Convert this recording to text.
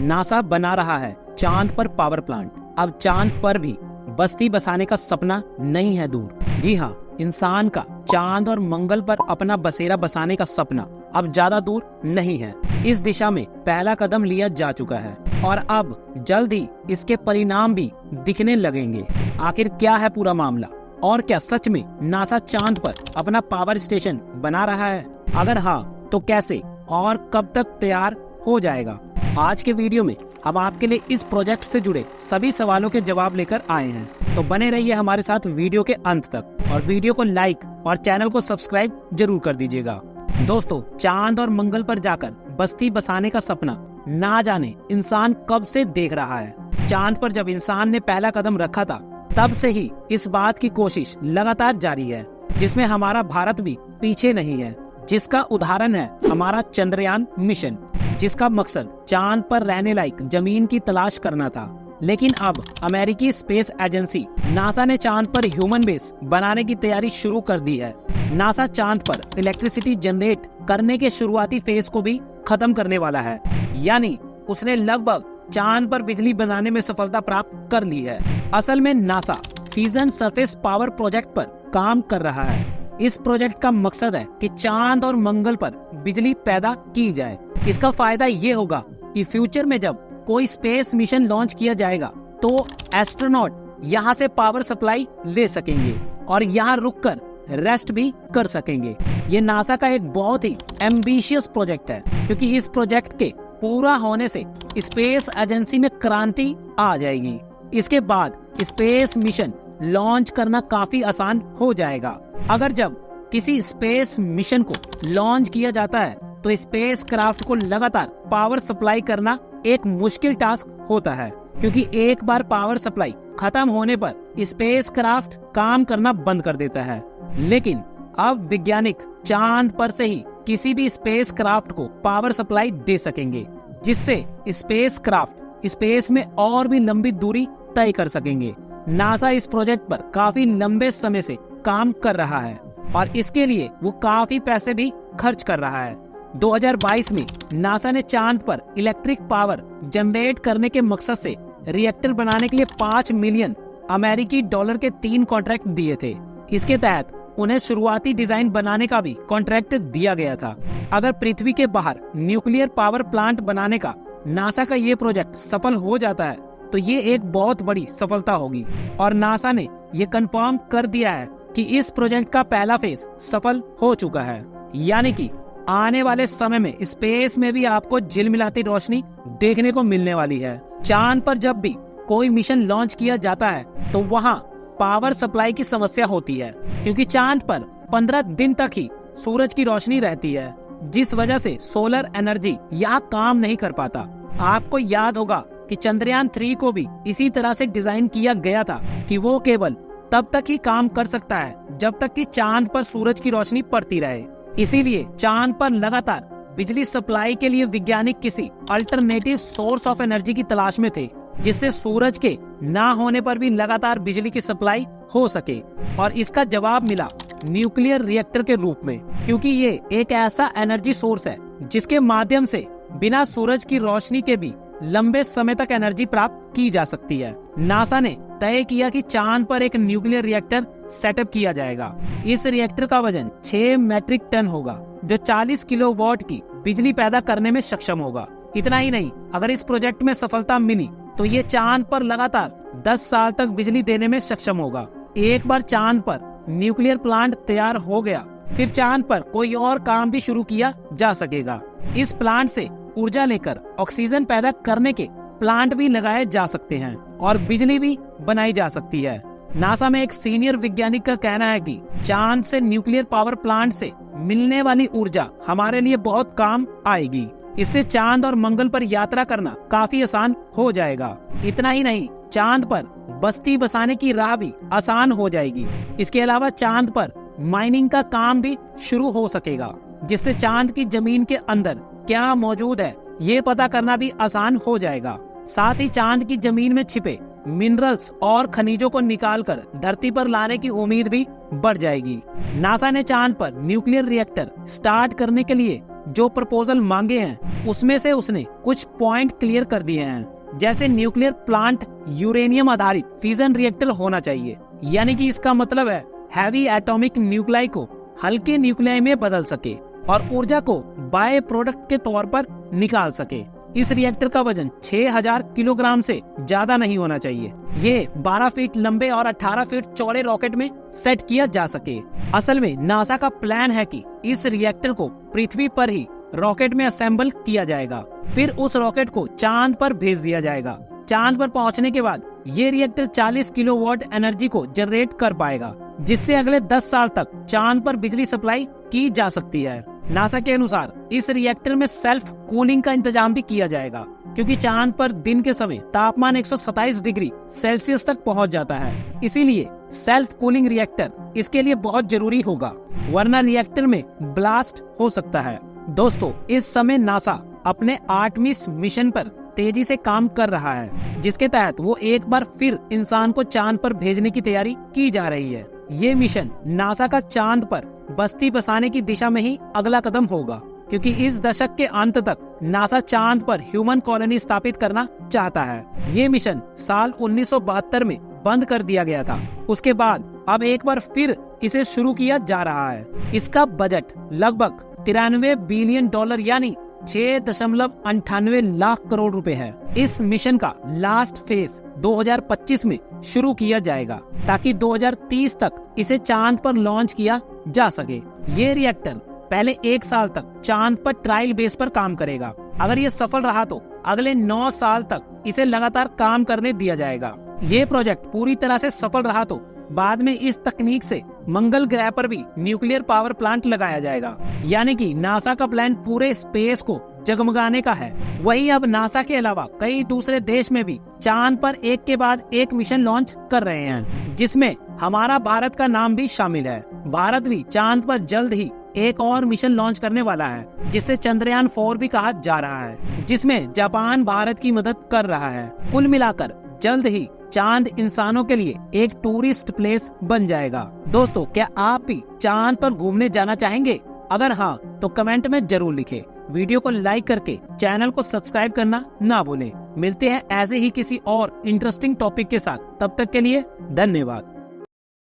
NASA बना रहा है चांद पर पावर प्लांट। अब चांद पर भी बस्ती बसाने का सपना नहीं है दूर। जी हाँ, इंसान का चांद और मंगल पर अपना बसेरा बसाने का सपना अब ज्यादा दूर नहीं है। इस दिशा में पहला कदम लिया जा चुका है और अब जल्द ही इसके परिणाम भी दिखने लगेंगे। आखिर क्या है पूरा मामला और क्या सच में नासा चांद पर अपना पावर स्टेशन बना रहा है? अगर हाँ तो कैसे और कब तक तैयार हो जाएगा? आज के वीडियो में हम आपके लिए इस प्रोजेक्ट से जुड़े सभी सवालों के जवाब लेकर आए हैं, तो बने रहिए हमारे साथ वीडियो के अंत तक और वीडियो को लाइक और चैनल को सब्सक्राइब जरूर कर दीजिएगा। दोस्तों, चांद और मंगल पर जाकर बस्ती बसाने का सपना ना जाने इंसान कब से देख रहा है। चांद पर जब इंसान ने पहला कदम रखा था तब से ही इस बात की कोशिश लगातार जारी है, जिसमें हमारा भारत भी पीछे नहीं है। जिसका उदाहरण है हमारा चंद्रयान मिशन, जिसका मकसद चांद पर रहने लायक जमीन की तलाश करना था। लेकिन अब अमेरिकी स्पेस एजेंसी नासा ने चांद पर ह्यूमन बेस बनाने की तैयारी शुरू कर दी है। नासा चांद पर इलेक्ट्रिसिटी जनरेट करने के शुरुआती फेज को भी खत्म करने वाला है, यानी उसने लगभग चांद पर बिजली बनाने में सफलता प्राप्त कर ली है। असल में NASA fusion surface power project पर काम कर रहा है। इस प्रोजेक्ट का मकसद है कि चांद और मंगल पर बिजली पैदा की जाए। इसका फायदा ये होगा कि फ्यूचर में जब कोई स्पेस मिशन लॉन्च किया जाएगा तो एस्ट्रोनॉट यहाँ से पावर सप्लाई ले सकेंगे और यहाँ रुककर रेस्ट भी कर सकेंगे। ये नासा का एक बहुत ही एम्बिशियस प्रोजेक्ट है, क्योंकि इस प्रोजेक्ट के पूरा होने से स्पेस एजेंसी में क्रांति आ जाएगी। इसके बाद स्पेस मिशन लॉन्च करना काफी आसान हो जाएगा। अगर जब किसी स्पेस मिशन को लॉन्च किया जाता है तो स्पेस क्राफ्ट को लगातार पावर सप्लाई करना एक मुश्किल टास्क होता है, क्योंकि एक बार पावर सप्लाई खत्म होने पर स्पेस क्राफ्ट काम करना बंद कर देता है। लेकिन अब वैज्ञानिक चांद पर से ही किसी भी स्पेस क्राफ्ट को पावर सप्लाई दे सकेंगे, जिससे स्पेस क्राफ्ट स्पेस में और भी लंबी दूरी तय कर सकेंगे। नासा इस प्रोजेक्ट पर काफी लंबे समय से काम कर रहा है और इसके लिए वो काफी पैसे भी खर्च कर रहा है। 2022 में नासा ने चांद पर इलेक्ट्रिक पावर जनरेट करने के मकसद से रिएक्टर बनाने के लिए 5 मिलियन अमेरिकी डॉलर के 3 कॉन्ट्रैक्ट दिए थे। इसके तहत उन्हें शुरुआती डिजाइन बनाने का भी कॉन्ट्रैक्ट दिया गया था। अगर पृथ्वी के बाहर न्यूक्लियर पावर प्लांट बनाने का नासा का ये प्रोजेक्ट सफल हो जाता है तो ये एक बहुत बड़ी सफलता होगी और नासा ने ये कंफर्म कर दिया है कि इस प्रोजेक्ट का पहला फेज सफल हो चुका है, यानी कि आने वाले समय में स्पेस में भी आपको झिलमिलाती रोशनी देखने को मिलने वाली है। चांद पर जब भी कोई मिशन लॉन्च किया जाता है तो वहाँ पावर सप्लाई की समस्या होती है, क्योंकि चांद पर 15 दिन तक ही सूरज की रोशनी रहती है, जिस वजह से सोलर एनर्जी यहाँ काम नहीं कर पाता। आपको याद होगा कि चंद्रयान 3 को भी इसी तरह से डिजाइन किया गया था कि वो केवल तब तक ही काम कर सकता है जब तक कि चांद पर सूरज की रोशनी पड़ती रहे। इसीलिए चांद पर लगातार बिजली सप्लाई के लिए वैज्ञानिक किसी अल्टरनेटिव सोर्स ऑफ एनर्जी की तलाश में थे, जिससे सूरज के ना होने पर भी लगातार बिजली की सप्लाई हो सके। और इसका जवाब मिला न्यूक्लियर रिएक्टर के रूप में, क्योंकि ये एक ऐसा एनर्जी सोर्स है जिसके माध्यम से बिना सूरज की रोशनी के भी लंबे समय तक एनर्जी प्राप्त की जा सकती है। नासा ने तय किया कि चांद पर एक न्यूक्लियर रिएक्टर सेटअप किया जाएगा। इस रिएक्टर का वजन 6 मैट्रिक टन होगा, जो 40 किलोवाट की बिजली पैदा करने में सक्षम होगा। इतना ही नहीं, अगर इस प्रोजेक्ट में सफलता मिली तो ये चांद पर लगातार 10 साल तक बिजली देने में सक्षम होगा। एक बार चांद पर न्यूक्लियर प्लांट तैयार हो गया, फिर चांद पर कोई और काम भी शुरू किया जा सकेगा। इस प्लांट से ऊर्जा लेकर ऑक्सीजन पैदा करने के प्लांट भी लगाए जा सकते हैं और बिजली भी बनाई जा सकती है। नासा में एक सीनियर वैज्ञानिक का कहना है कि चांद से न्यूक्लियर पावर प्लांट से मिलने वाली ऊर्जा हमारे लिए बहुत काम आएगी। इससे चांद और मंगल पर यात्रा करना काफी आसान हो जाएगा। इतना ही नहीं, चांद पर बस्ती बसाने की राह भी आसान हो जाएगी। इसके अलावा चांद पर माइनिंग का काम भी शुरू हो सकेगा, जिससे चांद की जमीन के अंदर क्या मौजूद है ये पता करना भी आसान हो जाएगा। साथ ही चांद की जमीन में छिपे मिनरल्स और खनिजों को निकालकर धरती पर लाने की उम्मीद भी बढ़ जाएगी। नासा ने चांद पर न्यूक्लियर रिएक्टर स्टार्ट करने के लिए जो प्रपोजल मांगे हैं उसमें से उसने कुछ पॉइंट क्लियर कर दिए हैं, जैसे न्यूक्लियर प्लांट यूरेनियम आधारित फ्यूजन रिएक्टर होना चाहिए, यानी कि इसका मतलब है हैवी एटॉमिक न्यूक्लाई को हल्के न्यूक्लियाई में बदल सके और ऊर्जा को बाय प्रोडक्ट के तौर पर निकाल सके। इस रिएक्टर का वजन 6000 किलोग्राम से ज्यादा नहीं होना चाहिए। ये 12 फीट लंबे और 18 फीट चौड़े रॉकेट में सेट किया जा सके। असल में नासा का प्लान है कि इस रिएक्टर को पृथ्वी पर ही रॉकेट में असेंबल किया जाएगा, फिर उस रॉकेट को चांद पर भेज दिया जाएगा। चांद पर पहुंचने के बाद ये रिएक्टर 40 किलोवाट एनर्जी को जनरेट कर पाएगा, जिससे अगले 10 साल तक चांद पर बिजली सप्लाई की जा सकती है। नासा के अनुसार इस रिएक्टर में सेल्फ कूलिंग का इंतजाम भी किया जाएगा, क्योंकि चांद पर दिन के समय तापमान 127 डिग्री सेल्सियस तक पहुंच जाता है। इसीलिए सेल्फ कूलिंग रिएक्टर इसके लिए बहुत जरूरी होगा, वरना रिएक्टर में ब्लास्ट हो सकता है। दोस्तों, इस समय नासा अपने 8वें मिशन पर तेजी से काम कर रहा है, जिसके तहत वो एक बार फिर इंसान को चांद पर भेजने की तैयारी की जा रही है। ये मिशन नासा का चांद पर बस्ती बसाने की दिशा में ही अगला कदम होगा, क्योंकि इस दशक के अंत तक नासा चांद पर ह्यूमन कॉलोनी स्थापित करना चाहता है। ये मिशन साल 1972 में बंद कर दिया गया था। उसके बाद अब एक बार फिर इसे शुरू किया जा रहा है। इसका बजट लगभग $93 बिलियन यानी 6.98 लाख करोड़ रुपए है। इस मिशन का लास्ट फेज 2025 में शुरू किया जाएगा, ताकि 2030 तक इसे चांद पर लॉन्च किया जा सके। ये रिएक्टर पहले 1 साल तक चांद पर ट्रायल बेस पर काम करेगा। अगर ये सफल रहा तो अगले 9 साल तक इसे लगातार काम करने दिया जाएगा। ये प्रोजेक्ट पूरी तरह से सफल रहा तो बाद में इस तकनीक से मंगल ग्रह पर भी न्यूक्लियर पावर प्लांट लगाया जाएगा। यानी कि नासा का प्लान पूरे स्पेस को जगमगाने का है। वहीं अब नासा के अलावा कई दूसरे देश में भी चांद पर एक के बाद एक मिशन लॉन्च कर रहे हैं, जिसमें हमारा भारत का नाम भी शामिल है। भारत भी चांद पर जल्द ही एक और मिशन लॉन्च करने वाला है, जिसे चंद्रयान 4 भी कहा जा रहा है, जिसमें जापान भारत की मदद कर रहा है। कुल मिलाकर जल्द ही चांद इंसानों के लिए एक टूरिस्ट प्लेस बन जाएगा। दोस्तों, क्या आप भी चांद पर घूमने जाना चाहेंगे? अगर हाँ, तो कमेंट में जरूर लिखें। वीडियो को लाइक करके चैनल को सब्सक्राइब करना ना भूलें। मिलते हैं ऐसे ही किसी और इंटरेस्टिंग टॉपिक के साथ। तब तक के लिए धन्यवाद।